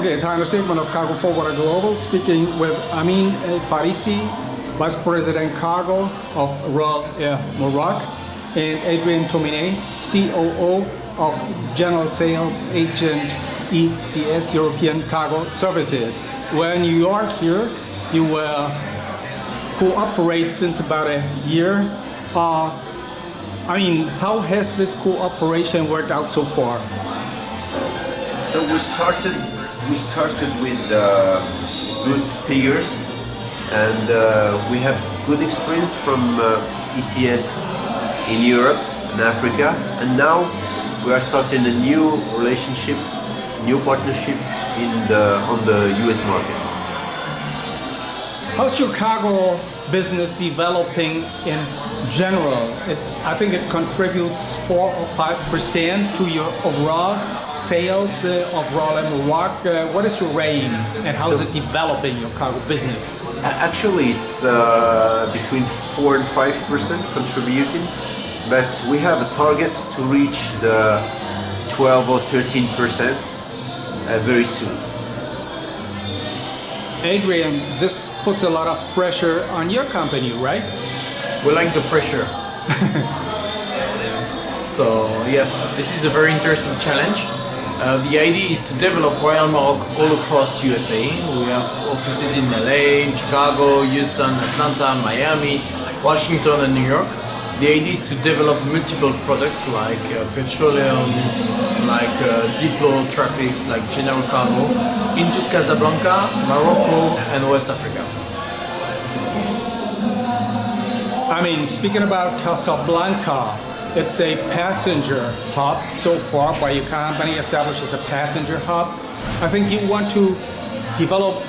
Okay, so I'm the segment of Cargo Forwarder Global, speaking with Amine Farissi, Vice President Cargo of Royal Air Maroc, and Adrien Thominet, COO of General Sales Agent ECS, European Cargo Services. We're in New York here. You cooperate since about a year. How has this cooperation worked out so far? So we started with good figures, and we have good experience from ECS in Europe and Africa, and now we are starting a new relationship, new partnership on the US market. How's your cargo business developing in general? I think it contributes 4 or 5% to your overall sales of Royal Maroc. What is your aim, and how is it developing your cargo business? Actually, it's between 4 and 5% contributing, but we have a target to reach the 12 or 13% very soon. Adrien, this puts a lot of pressure on your company, right? We like the pressure. So yes, this is a very interesting challenge. The idea is to develop Royal Maroc all across USA. We have offices in LA, Chicago, Houston, Atlanta, Miami, Washington and New York. The idea is to develop multiple products like petroleum, like depot traffics, like general cargo, into Casablanca, Morocco and West Africa. Speaking about Casablanca, it's a passenger hub so far by your company, established as a passenger hub. I think you want to develop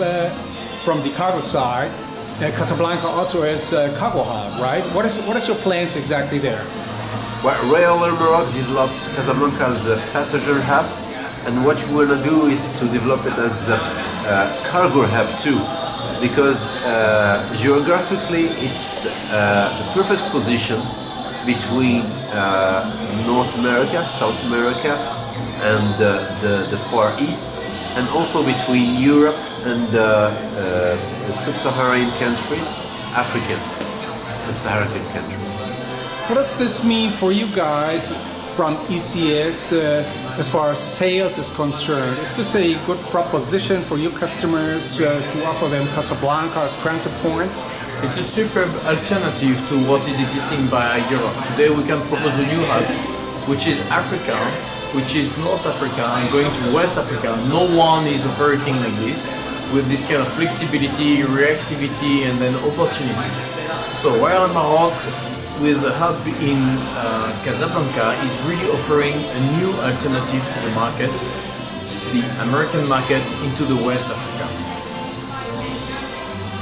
from the cargo side. Casablanca also is a cargo hub, right? What is your plans exactly there? Well, Royal Maroc developed Casablanca as a passenger hub, and what we want to do is to develop it as a cargo hub too, because geographically it's the perfect position between North America, South America, and the Far East, and also between Europe and the sub-Saharan countries, African sub-Saharan countries. What does this mean for you guys from ECS as far as sales is concerned? Is this a good proposition for your customers to offer them Casablanca as transit point? It's a superb alternative to what is existing by Europe. Today we can propose a new hub, which is Africa, which is North Africa and going to West Africa. No one is operating like this, with this kind of flexibility, reactivity and then opportunities. So Royal Maroc with the hub in Casablanca is really offering a new alternative to the market, the American market into the West Africa.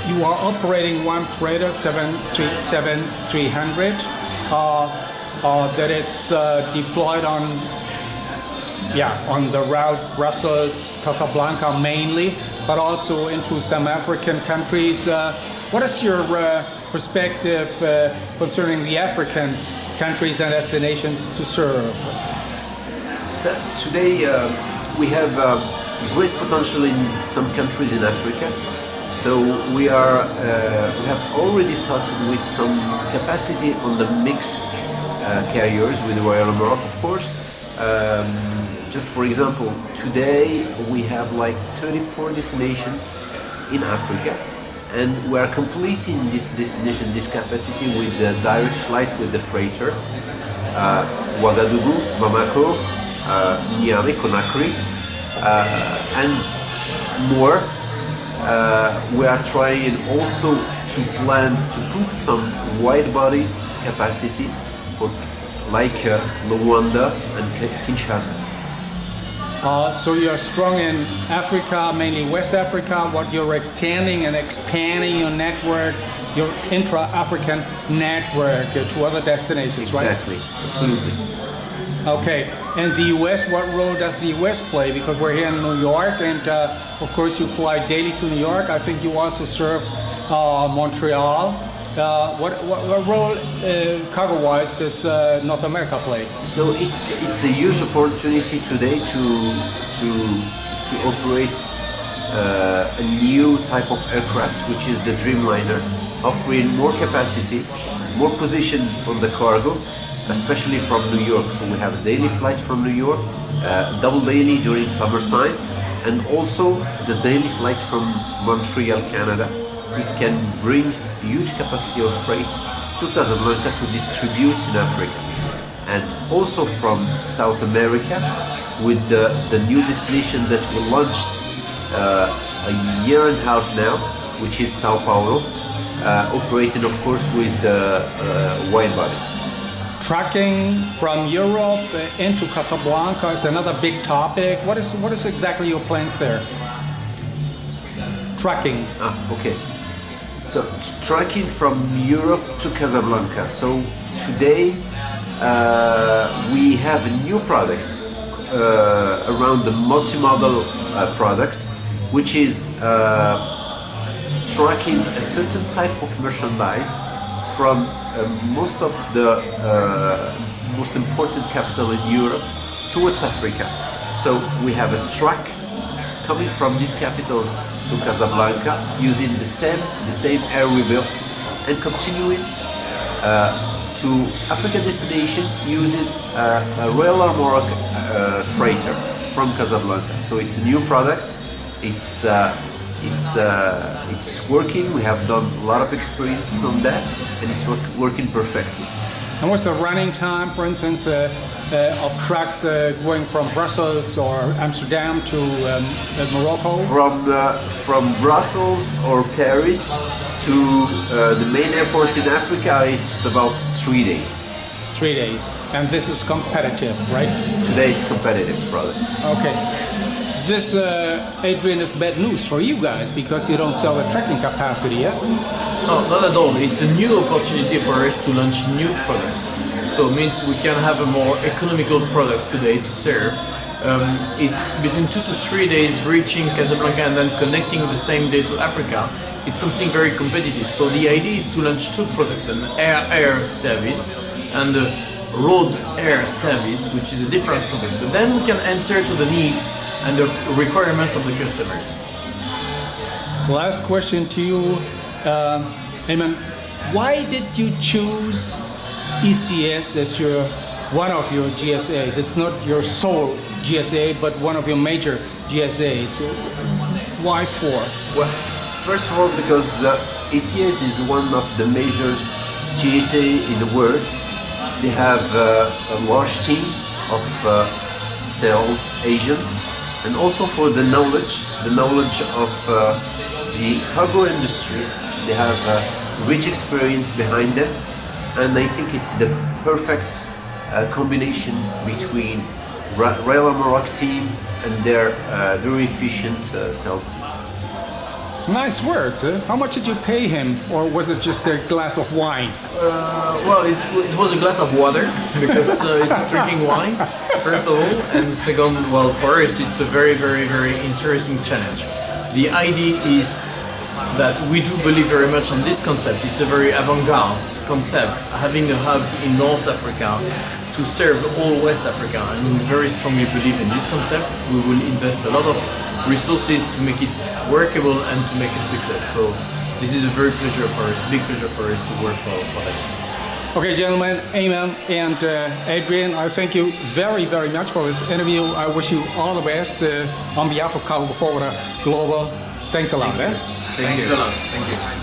You are operating one freighter, 737-300, that it's deployed on the route Brussels, Casablanca mainly, but also into some African countries. What is your perspective concerning the African countries and destinations to serve? So today we have great potential in some countries in Africa. So we have already started with some capacity on the mixed carriers with Royal Maroc, of course. Just for example, today we have like 34 destinations in Africa, and we are completing this destination, this capacity with the direct flight with the freighter, Ouagadougou, Bamako, Niamey, Conakry, and more. We are trying also to plan to put some wide bodies capacity for like Luanda and Kinshasa. So you are strong in Africa, mainly West Africa. What you're extending and expanding your network, your intra-African network to other destinations, right? Exactly, absolutely. Okay, and the US, what role does the US play? Because we're here in New York, and of course you fly daily to New York. I think you also serve Montreal. What role, cargo-wise, does North America play? So it's a huge opportunity today to operate a new type of aircraft, which is the Dreamliner, offering more capacity, more position on the cargo, especially from New York. So we have a daily flight from New York, double daily during summertime, and also the daily flight from Montreal, Canada, which can bring huge capacity of freight to Casablanca to distribute in Africa. And also from South America, with the new destination that we launched a year and a half now, which is Sao Paulo, operating of course with the wide body. Trucking from Europe into Casablanca is another big topic. What is exactly your plans there? Trucking. Okay. So trucking from Europe to Casablanca. So today we have a new product around the multimodal product, which is tracking a certain type of merchandise from most of the most important capital in Europe towards Africa. So we have a truck coming from these capitals to Casablanca using the same air we built, and continuing to African destination using a Royal Air Maroc freighter from Casablanca. So it's a new product. It's working. We have done a lot of experiences on that, and it's working perfectly. And what's the running time, for instance, of trucks going from Brussels or Amsterdam to Morocco? From Brussels or Paris to the main airport in Africa, it's about 3 days. 3 days. And this is competitive, right? Today it's competitive product. Okay. This, Adrien, is bad news for you guys because you don't sell the tracking capacity yet. No, not at all. It's a new opportunity for us to launch new products. So it means we can have a more economical products today to serve. It's between 2 to 3 days reaching Casablanca and then connecting the same day to Africa. It's something very competitive. So the idea is to launch two products, an air service and a road air service, which is a different product. But then we can answer to the needs and the requirements of the customers. Last question to you, Amine. Why did you choose ECS as one of your GSAs? It's not your sole GSA, but one of your major GSAs. Why 4? Well, first of all, because ECS is one of the major GSA in the world. They have a large team of sales agents, and also for the knowledge of the cargo industry. They have rich experience behind them, and I think it's the perfect combination between Royal Maroc team and their very efficient sales team. Nice words. How much did you pay him, or was it just a glass of wine? Well, it was a glass of water because he's not drinking wine, first of all, and second, well, for us it's a very, very, very interesting challenge. The idea is that we do believe very much on this concept. It's a very avant-garde concept, having a hub in North Africa to serve all West Africa, and we very strongly believe in this concept. We will invest a lot of resources to make it workable and to make it a success. So this is a very pleasure for us, big pleasure for us to work for that. Okay, gentlemen, Amine and Adrien, I thank you very, very much for this interview. I wish you all the best on behalf of Cargo Forwarder Global. Thanks a lot. Thanks a lot. Thank you.